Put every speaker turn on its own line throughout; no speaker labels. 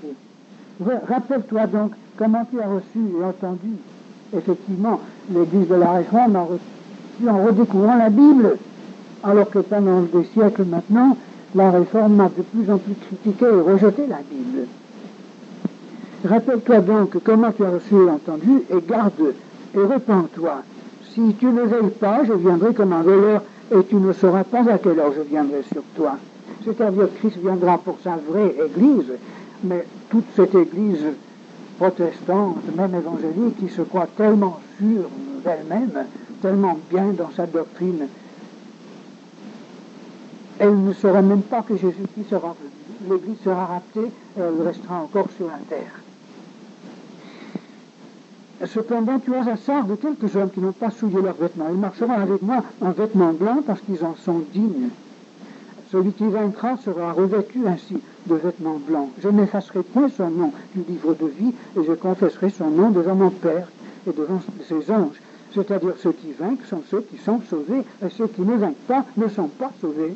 vérité. Rappelle-toi donc comment tu as reçu et entendu. Effectivement, l'Église de la Réforme a reçu en redécouvrant la Bible, alors que pendant des siècles maintenant, la Réforme a de plus en plus critiqué et rejeté la Bible. Rappelle-toi donc comment tu as reçu et entendu, et garde, et repens-toi. Si tu ne veilles pas, je viendrai comme un voleur, et tu ne sauras pas à quelle heure je viendrai sur toi. C'est-à-dire que Christ viendra pour sa vraie Église, mais toute cette Église protestante, même évangélique, qui se croit tellement sûre d'elle-même, tellement bien dans sa doctrine, elle ne saura même pas que Jésus-Christ sera venu. L'Église sera raptée et elle restera encore sur la terre. Cependant, tu as à Sardes quelques hommes qui n'ont pas souillé leurs vêtements. Ils marcheront avec moi en vêtements blancs parce qu'ils en sont dignes. Celui qui vaincra sera revêtu ainsi de vêtements blancs. Je n'effacerai point son nom du livre de vie et je confesserai son nom devant mon Père et devant ses anges. C'est-à-dire ceux qui vainquent sont ceux qui sont sauvés et ceux qui ne vainquent pas ne sont pas sauvés.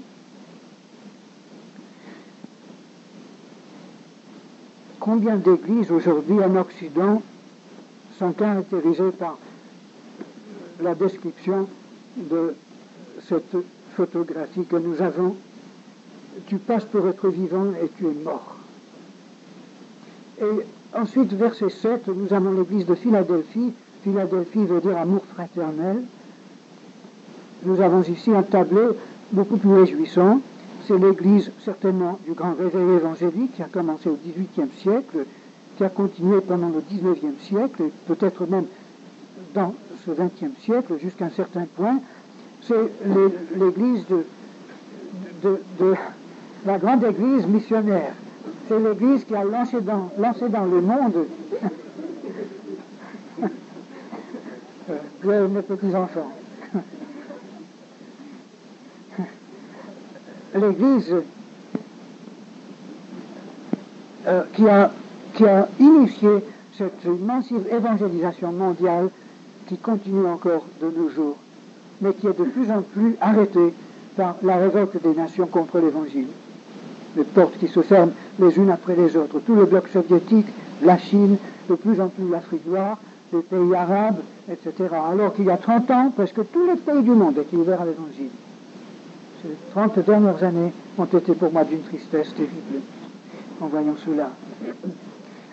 Combien d'églises aujourd'hui en Occident sont caractérisées par la description de cette photographie que nous avons. Tu passes pour être vivant et tu es mort. Et ensuite, verset 7, nous avons l'église de Philadelphie. Philadelphie veut dire amour fraternel. Nous avons ici un tableau beaucoup plus réjouissant. C'est l'église certainement du grand réveil évangélique qui a commencé au XVIIIe siècle, qui a continué pendant le XIXe siècle, et peut-être même dans ce XXe siècle jusqu'à un certain point. C'est l'église de la grande église missionnaire. C'est l'église qui a lancé dans le monde mes petits-enfants. L'église qui a initié cette massive évangélisation mondiale qui continue encore de nos jours, mais qui est de plus en plus arrêtée par la révolte des nations contre l'Évangile. Les portes qui se ferment les unes après les autres. Tout le bloc soviétique, la Chine, de plus en plus l'Afrique noire, les pays arabes, etc. Alors qu'il y a 30 ans, presque tous les pays du monde étaient ouverts à l'Évangile. Ces 30 dernières années ont été pour moi d'une tristesse terrible, en voyant cela.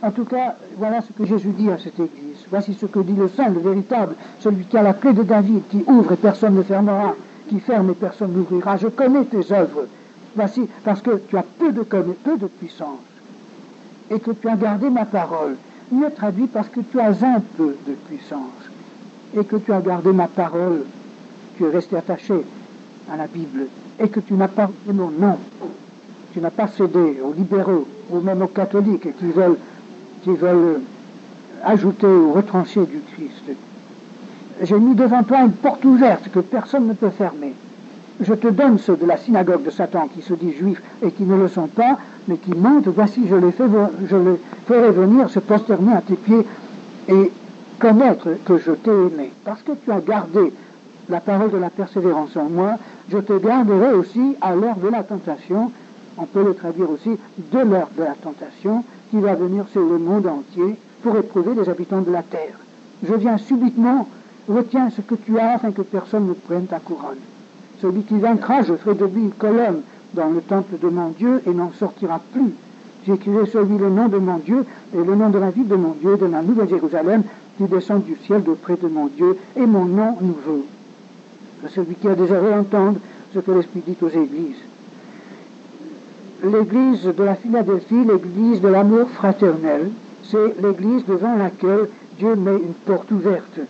En tout cas, voilà ce que Jésus dit à cette église. Voici ce que dit le Saint, le véritable, celui qui a la clé de David, qui ouvre et personne ne fermera, qui ferme et personne n'ouvrira. Je connais tes œuvres. Voici, parce que tu as peu de puissance, et que tu as gardé ma parole. Mieux traduit, parce que tu as un peu de puissance, et que tu as gardé ma parole. Tu es resté attaché à la Bible, et que tu n'as pas dit mon nom. Tu n'as pas cédé aux libéraux, ou même aux catholiques, qui veulent ajouter ou retrancher du Christ. J'ai mis devant toi une porte ouverte que personne ne peut fermer. Je te donne ceux de la synagogue de Satan qui se disent juifs et qui ne le sont pas, mais qui mentent. Voici, je les ferai venir se prosterner à tes pieds et connaître que je t'ai aimé. Parce que tu as gardé la parole de la persévérance en moi, je te garderai aussi à l'heure de la tentation. On peut le traduire aussi de l'heure de la tentation qui va venir sur le monde entier pour éprouver les habitants de la terre. Je viens subitement, retiens ce que tu as afin que personne ne prenne ta couronne. Celui qui vaincra, je ferai de lui une colonne dans le temple de mon Dieu et n'en sortira plus. J'écrirai sur lui le nom de mon Dieu et le nom de la ville de mon Dieu, de la nouvelle Jérusalem qui descend du ciel d'auprès de mon Dieu et mon nom nouveau. Celui qui a des oreilles entende ce que l'Esprit dit aux églises. L'église de la Philadelphie, l'église de l'amour fraternel, c'est l'église devant laquelle Dieu met une porte ouverte.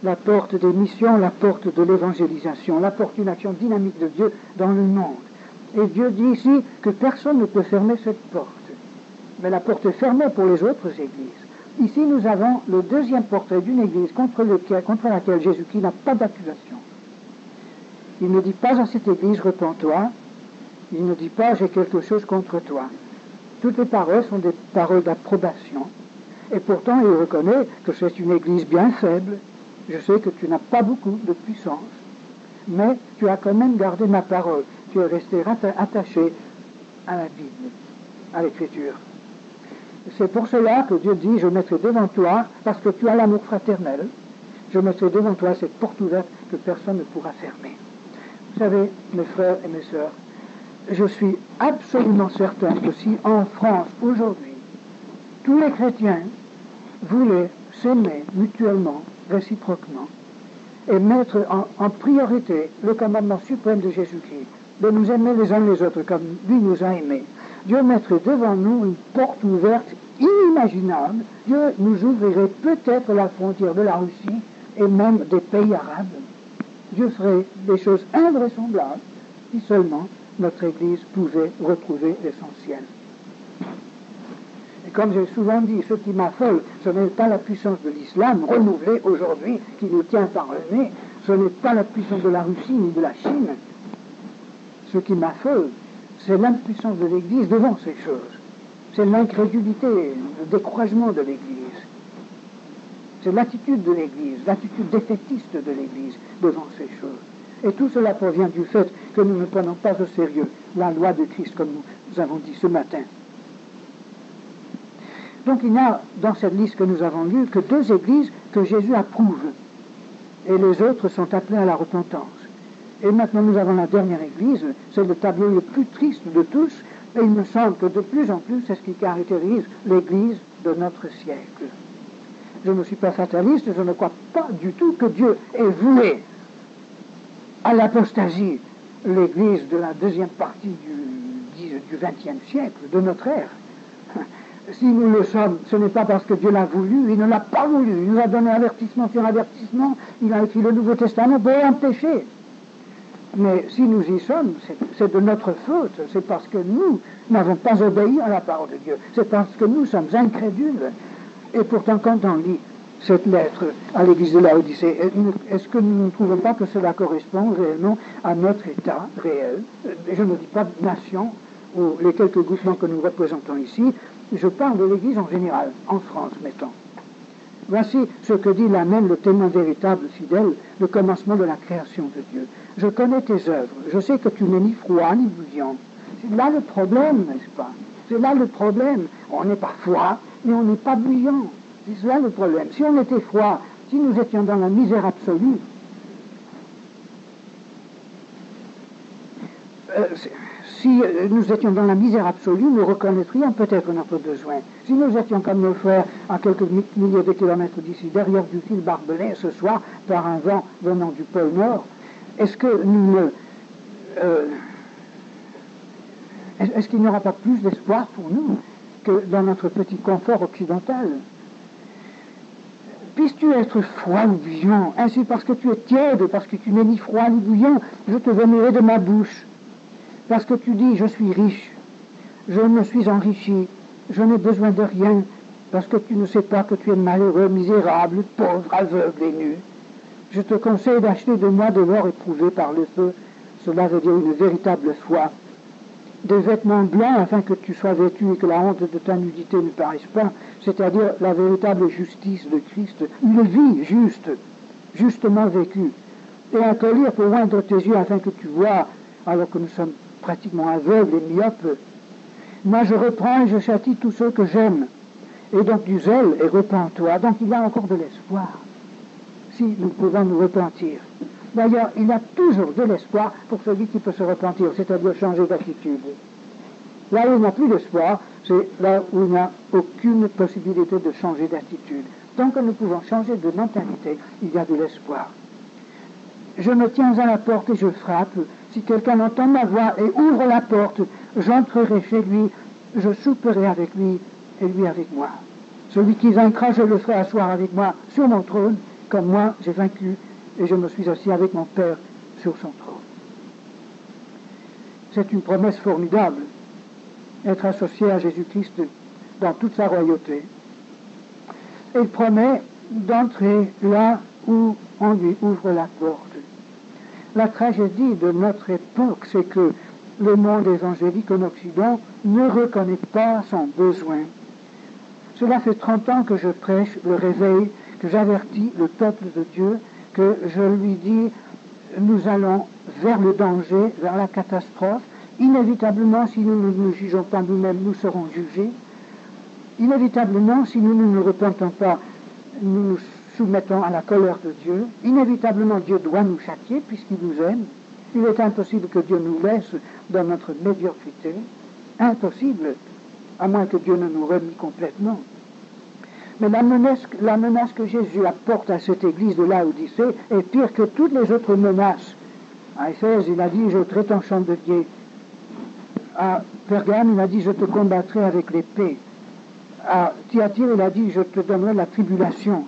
La porte des missions, la porte de l'évangélisation, la porte d'une action dynamique de Dieu dans le monde. Et Dieu dit ici que personne ne peut fermer cette porte. Mais la porte est fermée pour les autres églises. Ici, nous avons le deuxième portrait d'une église contre laquelle Jésus-Christ n'a pas d'accusation. Il ne dit pas à cette église, repens-toi. Il ne dit pas, j'ai quelque chose contre toi. Toutes les paroles sont des paroles d'approbation. Et pourtant, il reconnaît que c'est une église bien faible. Je sais que tu n'as pas beaucoup de puissance, mais tu as quand même gardé ma parole. Tu es resté attaché à la Bible, à l'Écriture. C'est pour cela que Dieu dit, je mettrai devant toi, parce que tu as l'amour fraternel, je mettrai devant toi cette porte ouverte que personne ne pourra fermer. Vous savez, mes frères et mes sœurs, je suis absolument certain que si en France, aujourd'hui, tous les chrétiens voulaient s'aimer mutuellement, réciproquement, et mettre en priorité le commandement suprême de Jésus-Christ, de nous aimer les uns les autres comme lui nous a aimés, Dieu mettrait devant nous une porte ouverte inimaginable. Dieu nous ouvrirait peut-être la frontière de la Russie et même des pays arabes. Dieu ferait des choses invraisemblables si seulement notre Église pouvait retrouver l'essentiel. Et comme j'ai souvent dit, ce qui m'affole, ce n'est pas la puissance de l'islam renouvelée aujourd'hui qui nous tient par le nez, ce n'est pas la puissance de la Russie ni de la Chine. Ce qui m'affole, c'est l'impuissance de l'Église devant ces choses. C'est l'incrédulité, le découragement de l'Église. C'est l'attitude de l'Église, l'attitude défaitiste de l'Église devant ces choses. Et tout cela provient du fait que nous ne prenons pas au sérieux la loi de Christ, comme nous avons dit ce matin. Donc il n'y a dans cette liste que nous avons lue que 2 églises que Jésus approuve. Et les autres sont appelées à la repentance. Et maintenant nous avons la dernière église, c'est le tableau le plus triste de tous, et il me semble que de plus en plus c'est ce qui caractérise l'église de notre siècle. Je ne suis pas fataliste, je ne crois pas du tout que Dieu ait voué à l'apostasie l'église de la deuxième partie du XXe siècle, de notre ère. Si nous le sommes, ce n'est pas parce que Dieu l'a voulu, il ne l'a pas voulu, il nous a donné avertissement sur avertissement, il a écrit le Nouveau Testament pour empêcher. Mais si nous y sommes, c'est de notre faute, c'est parce que nous n'avons pas obéi à la parole de Dieu, c'est parce que nous sommes incrédules. Et pourtant, quand on lit cette lettre à l'église de Laodicée, est-ce que nous ne trouvons pas que cela correspond réellement à notre état réel? Je ne dis pas de nation, ou les quelques groupements que nous représentons ici, je parle de l'église en général, en France, mettons. Voici ce que dit l'Amen, le témoin véritable, fidèle, le commencement de la création de Dieu. Je connais tes œuvres, je sais que tu n'es ni froid ni bouillant. C'est là le problème, n'est-ce pas? C'est là le problème. On n'est pas froid, mais on n'est pas bouillant. C'est là le problème. Si on était froid, si nous étions dans la misère absolue, nous reconnaîtrions peut-être notre besoin. Si nous étions comme nos frères à quelques milliers de kilomètres d'ici, derrière du fil barbelé ce soir par un vent venant du pôle Nord, est-ce qu'il n'y aura pas plus d'espoir pour nous que dans notre petit confort occidental? Puisses-tu être froid ou bouillant, ainsi parce que tu es tiède, parce que tu n'es ni froid ni bouillant, je te vénérerai de ma bouche. Parce que tu dis, je suis riche, je me suis enrichi, je n'ai besoin de rien, parce que tu ne sais pas que tu es malheureux, misérable, pauvre, aveugle et nu. Je te conseille d'acheter de moi de l'or éprouvé par le feu, cela veut dire une véritable foi, des vêtements blancs afin que tu sois vêtu et que la honte de ta nudité ne paraisse pas, c'est-à-dire la véritable justice de Christ, une vie juste, justement vécue, et un collier pour oindre tes yeux afin que tu vois, alors que nous sommes pratiquement aveugles et myopes. Moi je reprends et je châtie tous ceux que j'aime, et donc du zèle, et repens-toi. Donc il y a encore de l'espoir, si nous pouvons nous repentir. D'ailleurs, il y a toujours de l'espoir pour celui qui peut se repentir, c'est-à-dire changer d'attitude. Là où il n'y a plus d'espoir, c'est là où il n'y a aucune possibilité de changer d'attitude. Tant que nous pouvons changer de mentalité, il y a de l'espoir. Je me tiens à la porte et je frappe. Si quelqu'un entend ma voix et ouvre la porte, j'entrerai chez lui, je souperai avec lui et lui avec moi. Celui qui vaincra, je le ferai asseoir avec moi sur mon trône, comme moi j'ai vaincu et je me suis assis avec mon Père sur son trône. C'est une promesse formidable, être associé à Jésus-Christ dans toute sa royauté. Et il promet d'entrer là où on lui ouvre la porte. La tragédie de notre époque, c'est que le monde évangélique en Occident ne reconnaît pas son besoin. Cela fait 30 ans que je prêche le réveil, que j'avertis le peuple de Dieu, que je lui dis, nous allons vers le danger, vers la catastrophe. Inévitablement, si nous ne nous jugeons pas nous-mêmes, nous serons jugés. Inévitablement, si nous ne nous repentons pas, nous nous soumettons à la colère de Dieu. Inévitablement, Dieu doit nous châtier puisqu'il nous aime. Il est impossible que Dieu nous laisse dans notre médiocrité. Impossible, à moins que Dieu ne nous remie complètement. Mais la menace que Jésus apporte à cette église de Laodicée est pire que toutes les autres menaces. À Éphèse, il a dit « Je ôterai ton chandelier ». À Pergame, il a dit « Je te combattrai avec l'épée ». À Thyatire, il a dit « Je te donnerai la tribulation ».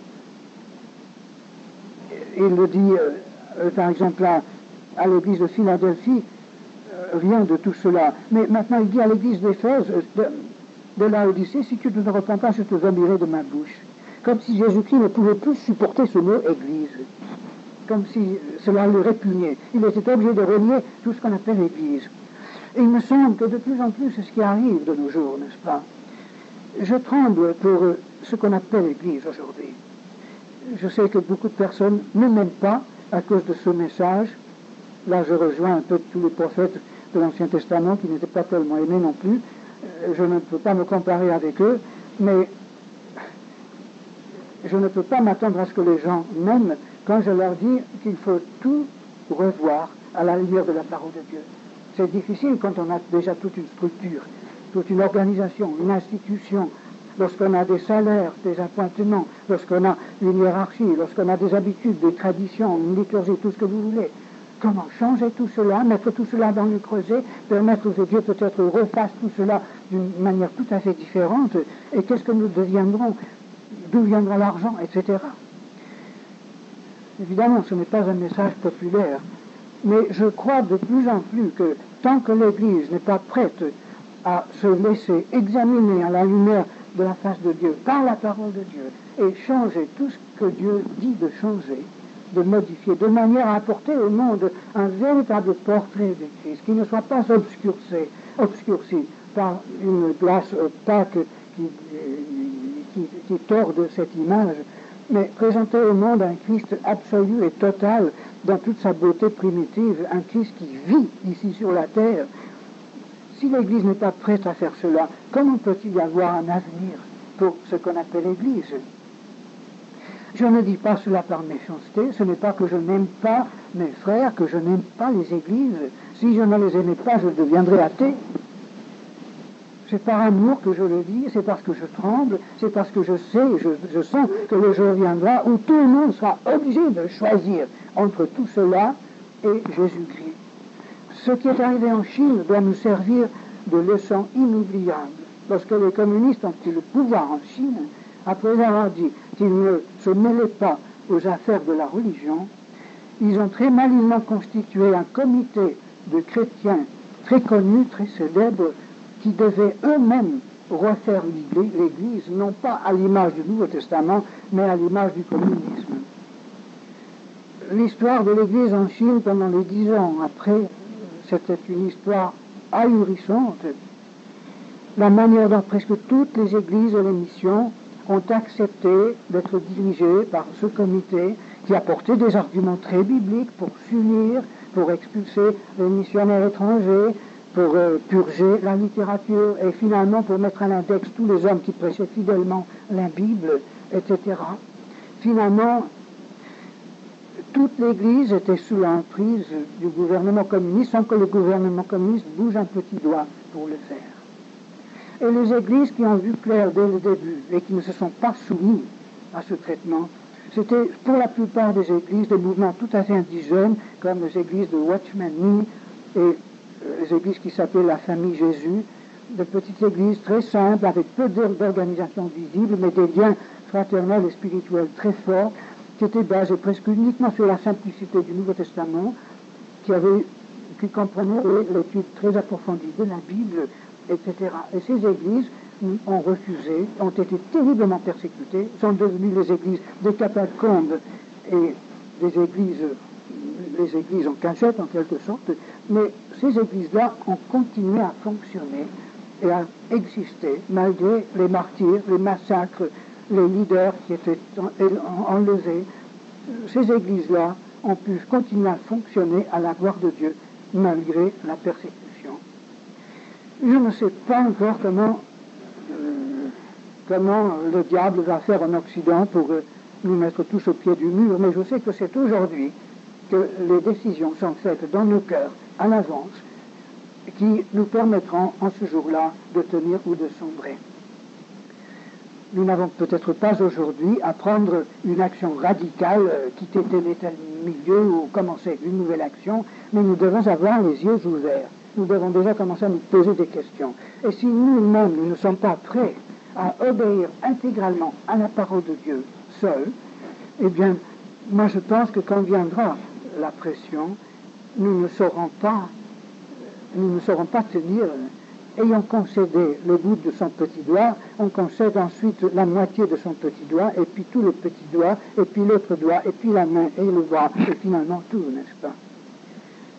Il le dit, par exemple, à l'église de Philadelphie, rien de tout cela. Mais maintenant, il dit à l'église d'Éphèse, de Laodicée, si tu ne te repens pas, je te vomirai de ma bouche. Comme si Jésus-Christ ne pouvait plus supporter ce mot église. Comme si cela le répugnait. Il était obligé de renier tout ce qu'on appelle église. Et il me semble que de plus en plus, c'est ce qui arrive de nos jours, n'est-ce pas? Je tremble pour ce qu'on appelle église aujourd'hui. Je sais que beaucoup de personnes ne m'aiment pas à cause de ce message. Là, je rejoins un peu tous les prophètes de l'Ancien Testament qui n'étaient pas tellement aimés non plus. Je ne peux pas me comparer avec eux, mais je ne peux pas m'attendre à ce que les gens m'aiment quand je leur dis qu'il faut tout revoir à la lumière de la parole de Dieu. C'est difficile quand on a déjà toute une structure, toute une organisation, une institution, lorsqu'on a des salaires, des appointements, lorsqu'on a une hiérarchie, lorsqu'on a des habitudes, des traditions, une liturgie, tout ce que vous voulez. Comment changer tout cela, mettre tout cela dans le creuset, permettre que Dieu peut-être refasse tout cela d'une manière tout à fait différente, et qu'est-ce que nous deviendrons, d'où viendra l'argent, etc. Évidemment, ce n'est pas un message populaire, mais je crois de plus en plus que tant que l'Église n'est pas prête à se laisser examiner à la lumière de la face de Dieu, par la parole de Dieu, et changer tout ce que Dieu dit de changer, de modifier, de manière à apporter au monde un véritable portrait de Christ, qui ne soit pas obscurci par une glace opaque qui torde cette image, mais présenter au monde un Christ absolu et total dans toute sa beauté primitive, un Christ qui vit ici sur la terre. Si l'Église n'est pas prête à faire cela, comment peut-il y avoir un avenir pour ce qu'on appelle l'Église? Je ne dis pas cela par méchanceté, ce n'est pas que je n'aime pas mes frères, que je n'aime pas les églises. Si je ne les aimais pas, je deviendrais athée. C'est par amour que je le dis, c'est parce que je tremble, c'est parce que je sais, je sens que le jour viendra où tout le monde sera obligé de choisir entre tout cela et Jésus-Christ. Ce qui est arrivé en Chine doit nous servir de leçon inoubliable. Lorsque les communistes ont pris le pouvoir en Chine, après avoir dit qu'ils ne se mêlaient pas aux affaires de la religion, ils ont très malinement constitué un comité de chrétiens très connus, très célèbres, qui devaient eux-mêmes refaire l'Église, non pas à l'image du Nouveau Testament, mais à l'image du communisme. L'histoire de l'Église en Chine pendant les 10 ans après, c'était une histoire ahurissante. La manière dont presque toutes les églises et les missions ont accepté d'être dirigées par ce comité qui apportait des arguments très bibliques pour s'unir, pour expulser les missionnaires étrangers, pour purger la littérature et finalement pour mettre à l'index tous les hommes qui prêchaient fidèlement la Bible, etc. Finalement, toute l'Église était sous l'emprise du gouvernement communiste sans que le gouvernement communiste bouge un petit doigt pour le faire. Et les églises qui ont vu clair dès le début et qui ne se sont pas soumis à ce traitement, c'était pour la plupart des églises des mouvements tout à fait indigènes, comme les églises de Watchman Nee et les églises qui s'appelaient la famille Jésus, de petites églises très simples, avec peu d'organisations visibles, mais des liens fraternels et spirituels très forts, qui étaient basés presque uniquement sur la simplicité du Nouveau Testament, qui comprenaient l'étude très approfondie de la Bible, etc. Et ces églises ont refusé, ont été terriblement persécutées, sont devenues les églises des catacombes et les églises en cachette en quelque sorte, mais ces églises-là ont continué à fonctionner et à exister malgré les martyrs, les massacres, les leaders qui étaient enlevés. Ces églises-là ont pu continuer à fonctionner à la gloire de Dieu malgré la persécution. Je ne sais pas encore comment comment le diable va faire en Occident pour nous mettre tous au pied du mur, mais je sais que c'est aujourd'hui que les décisions sont faites dans nos cœurs à l'avance qui nous permettront en ce jour-là de tenir ou de sombrer. Nous n'avons peut-être pas aujourd'hui à prendre une action radicale, quitter tel et tel milieu ou commencer une nouvelle action, mais nous devons avoir les yeux ouverts. Nous devons déjà commencer à nous poser des questions. Et si nous-mêmes, nous ne sommes pas prêts à obéir intégralement à la parole de Dieu seul, eh bien, moi je pense que quand viendra la pression, nous ne saurons pas tenir. Ayant concédé le bout de son petit doigt, on concède ensuite la moitié de son petit doigt, et puis tout le petit doigt, et puis l'autre doigt, et puis la main et le bras, et finalement tout, n'est-ce pas?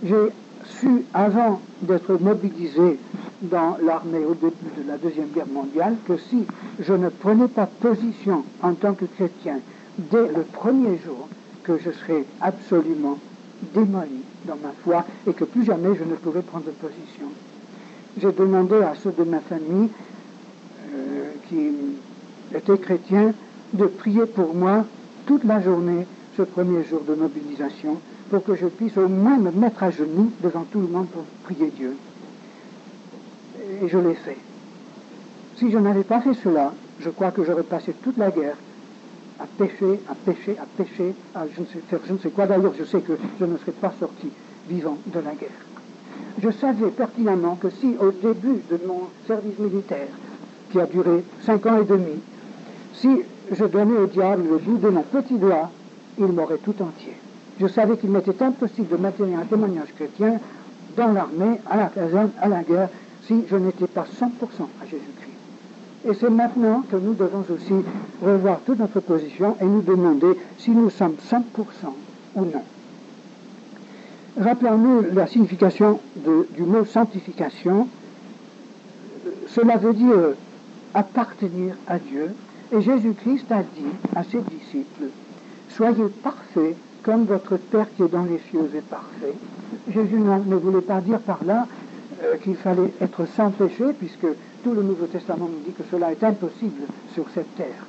J'ai su, avant d'être mobilisé dans l'armée au début de la Deuxième Guerre mondiale, que si je ne prenais pas position en tant que chrétien dès le premier jour, que je serais absolument démoli dans ma foi, et que plus jamais je ne pourrais prendre position. J'ai demandé à ceux de ma famille qui étaient chrétiens de prier pour moi toute la journée, ce premier jour de mobilisation, pour que je puisse au moins me mettre à genoux devant tout le monde pour prier Dieu. Et je l'ai fait. Si je n'avais pas fait cela, je crois que j'aurais passé toute la guerre à pécher, à faire je ne sais quoi. D'ailleurs, je sais que je ne serais pas sorti vivant de la guerre. Je savais pertinemment que si, au début de mon service militaire, qui a duré 5 ans et demi, si je donnais au diable le bout de mon petit doigt, il m'aurait tout entier. Je savais qu'il m'était impossible de maintenir un témoignage chrétien dans l'armée, à la caserne, à la guerre, si je n'étais pas 100% à Jésus-Christ. Et c'est maintenant que nous devons aussi revoir toute notre position et nous demander si nous sommes 100% ou non. Rappelons-nous la signification du mot sanctification. Cela veut dire appartenir à Dieu. Et Jésus-Christ a dit à ses disciples, « Soyez parfaits comme votre Père qui est dans les cieux est parfait. » Jésus ne voulait pas dire par là qu'il fallait être sans péché, puisque tout le Nouveau Testament nous dit que cela est impossible sur cette terre.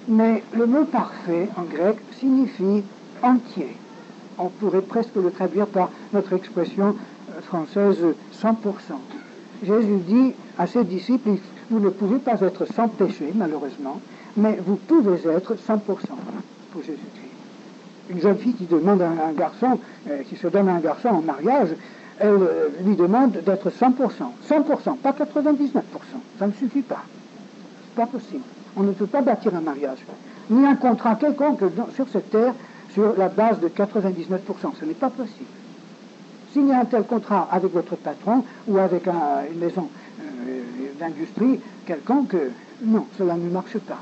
Mais le mot parfait en grec signifie entier. On pourrait presque le traduire par notre expression française 100%. Jésus dit à ses disciples, vous ne pouvez pas être sans péché, malheureusement, mais vous pouvez être 100% pour Jésus-Christ. Une jeune fille qui demande à un garçon, qui se donne à un garçon en mariage, elle lui demande d'être 100%. 100%, pas 99%. Ça ne suffit pas. C'est pas possible. On ne peut pas bâtir un mariage, ni un contrat quelconque sur cette terre, sur la base de 99%. Ce n'est pas possible. Signer un tel contrat avec votre patron ou avec une maison d'industrie quelconque, non, cela ne marche pas.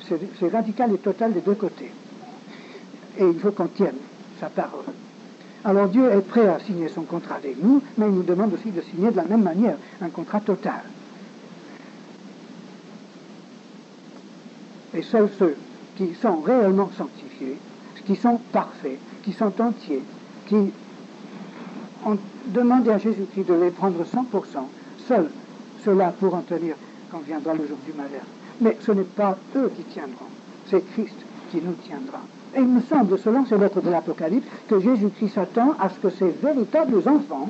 C'est radical et total des deux côtés. Et il faut qu'on tienne sa parole. Alors Dieu est prêt à signer son contrat avec nous, mais il nous demande aussi de signer de la même manière un contrat total. Et seuls ceux qui sont réellement sanctifiés, qui sont parfaits, qui sont entiers, qui ont demandé à Jésus-Christ de les prendre 100%, seuls ceux-là pourront tenir quand viendra le jour du malheur. Mais ce n'est pas eux qui tiendront, c'est Christ qui nous tiendra. Et il me semble, selon ces lettres de l'Apocalypse, que Jésus-Christ s'attend à ce que ces véritables enfants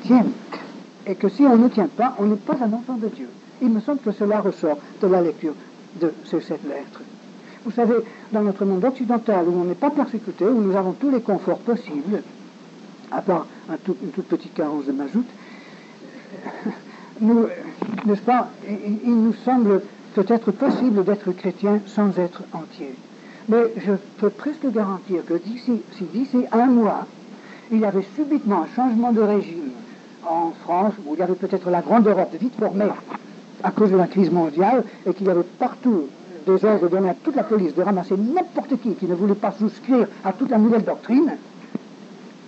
tiennent. Et que si on ne tient pas, on n'est pas un enfant de Dieu. Il me semble que cela ressort de la lecture de ces 7 lettres. Vous savez, dans notre monde occidental, où on n'est pas persécuté, où nous avons tous les conforts possibles, à part une toute petite carence de mazout, n'est-ce pas, il nous semble peut-être possible d'être chrétien sans être entier. Mais je peux presque garantir que d'ici 1 mois, il y avait subitement un changement de régime en France, où il y avait peut-être la grande Europe vite formée à cause de la crise mondiale, et qu'il y avait partout des ordres donnés à toute la police de ramasser n'importe qui ne voulait pas souscrire à toute la nouvelle doctrine,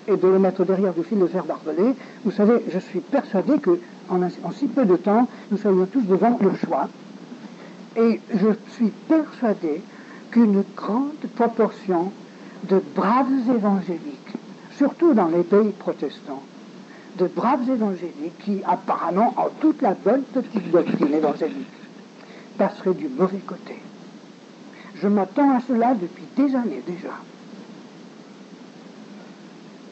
et de le mettre derrière du fil de fer barbelé. Vous savez, je suis persuadé qu'en si peu de temps, nous serions tous devant le choix. Et je suis persuadé qu'une grande proportion de braves évangéliques, surtout dans les pays protestants, de braves évangéliques qui, apparemment, ont toute la bonne petite doctrine évangélique, passeraient du mauvais côté. Je m'attends à cela depuis des années déjà.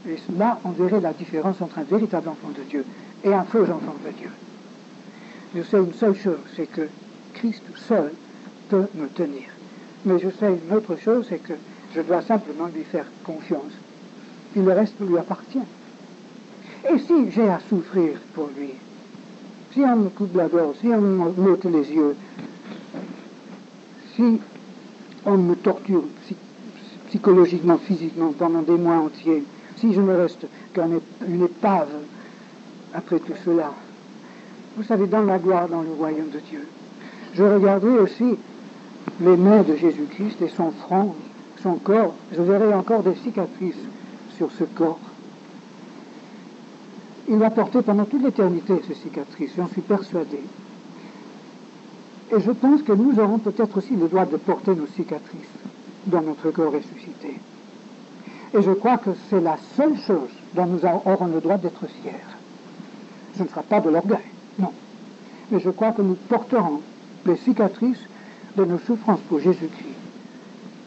Et là, on verrait la différence entre un véritable enfant de Dieu et un faux enfant de Dieu. Je sais une seule chose, c'est que Christ seul peut me tenir. Mais je sais une autre chose, c'est que je dois simplement lui faire confiance. Et le reste lui appartient. Et si j'ai à souffrir pour lui, si on me coupe la gorge, si on m'ôte les yeux, si on me torture psychologiquement, physiquement pendant des mois entiers, si je ne reste qu'une épave après tout cela, vous savez, dans la gloire, dans le royaume de Dieu, je regardais aussi les mains de Jésus-Christ et son front, son corps. Je verrai encore des cicatrices sur ce corps. Il va porter pendant toute l'éternité ces cicatrices, j'en suis persuadé. Et je pense que nous aurons peut-être aussi le droit de porter nos cicatrices dans notre corps ressuscité. Et je crois que c'est la seule chose dont nous aurons le droit d'être fiers. Ce ne sera pas de l'orgueil, non. Mais je crois que nous porterons les cicatrices de nos souffrances pour Jésus-Christ,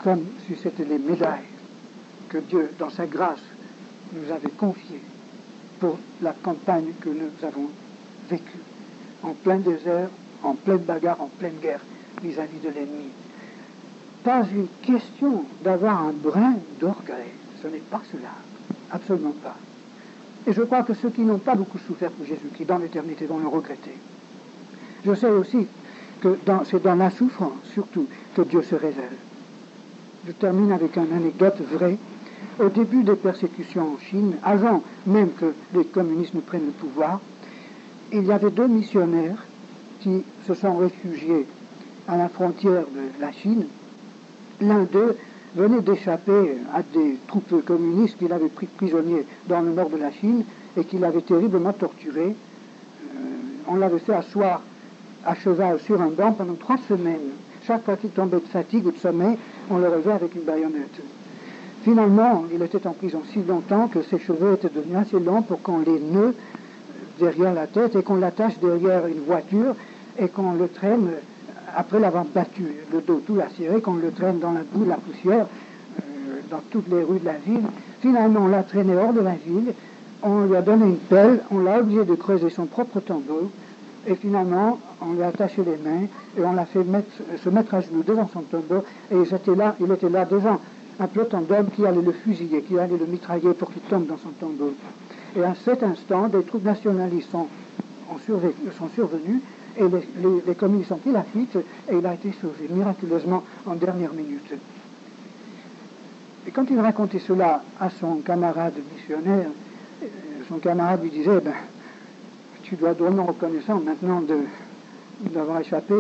comme si c'était les médailles que Dieu, dans sa grâce, nous avait confiées pour la campagne que nous avons vécue, en plein désert, en pleine bagarre, en pleine guerre vis-à-vis de l'ennemi. Pas une question d'avoir un brin d'orgueil, ce n'est pas cela, absolument pas. Et je crois que ceux qui n'ont pas beaucoup souffert pour Jésus-Christ dans l'éternité vont le regretter. Je sais aussi que c'est dans la souffrance, surtout, que Dieu se révèle. Je termine avec une anecdote vraie. Au début des persécutions en Chine, avant même que les communistes ne prennent le pouvoir, il y avait 2 missionnaires qui se sont réfugiés à la frontière de la Chine. L'un d'eux venait d'échapper à des troupes communistes qu'il avait pris prisonniers dans le nord de la Chine et qu'il avait terriblement torturé. On l'avait fait asseoir à cheval sur un banc pendant 3 semaines. Chaque fois qu'il tombait de fatigue ou de sommeil, on le relevait avec une baïonnette. Finalement, il était en prison si longtemps que ses cheveux étaient devenus assez longs pour qu'on les noeud derrière la tête et qu'on l'attache derrière une voiture et qu'on le traîne, après l'avoir battu, le dos tout lacéré, qu'on le traîne dans la boue, la poussière, dans toutes les rues de la ville. Finalement, on l'a traîné hors de la ville, on lui a donné une pelle, on l'a obligé de creuser son propre tombeau, et finalement, on lui a attaché les mains et on l'a fait se mettre à genoux devant son tombeau, et il était là devant un peloton d'hommes qui allait le fusiller, qui allait le mitrailler pour qu'il tombe dans son tombeau. Et à cet instant, des troupes nationalistes sont survenus et les communistes ont pris la fuite et il a été sauvé miraculeusement en dernière minute. Et quand il racontait cela à son camarade missionnaire, son camarade lui disait, tu dois drôlement reconnaissant maintenant d'avoir échappé,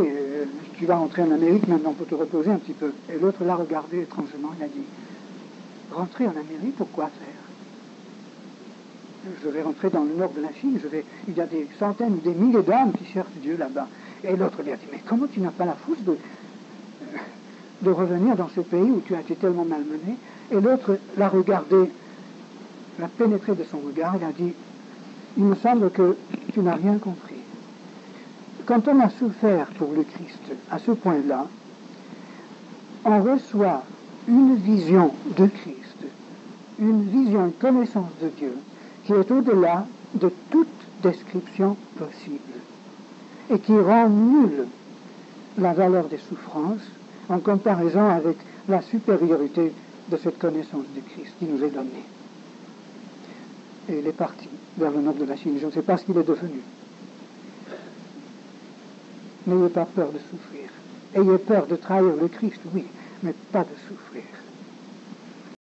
tu vas rentrer en Amérique maintenant pour te reposer un petit peu. Et l'autre l'a regardé étrangement, il a dit, rentrer en Amérique, pourquoi faire? Je vais rentrer dans le nord de la Chine, il y a des centaines, des milliers d'âmes qui cherchent Dieu là-bas. Et l'autre lui a dit, mais comment tu n'as pas la force de revenir dans ce pays où tu as été tellement malmené? Et l'autre l'a regardé, l'a pénétré de son regard, il a dit, il me semble que tu n'as rien compris. Quand on a souffert pour le Christ à ce point-là, on reçoit une vision de Christ, une vision, une connaissance de Dieu, qui est au-delà de toute description possible et qui rend nulle la valeur des souffrances en comparaison avec la supériorité de cette connaissance du Christ qui nous est donnée. Et il est parti vers le nord de la Chine. Je ne sais pas ce qu'il est devenu. N'ayez pas peur de souffrir. Ayez peur de trahir le Christ, oui, mais pas de souffrir.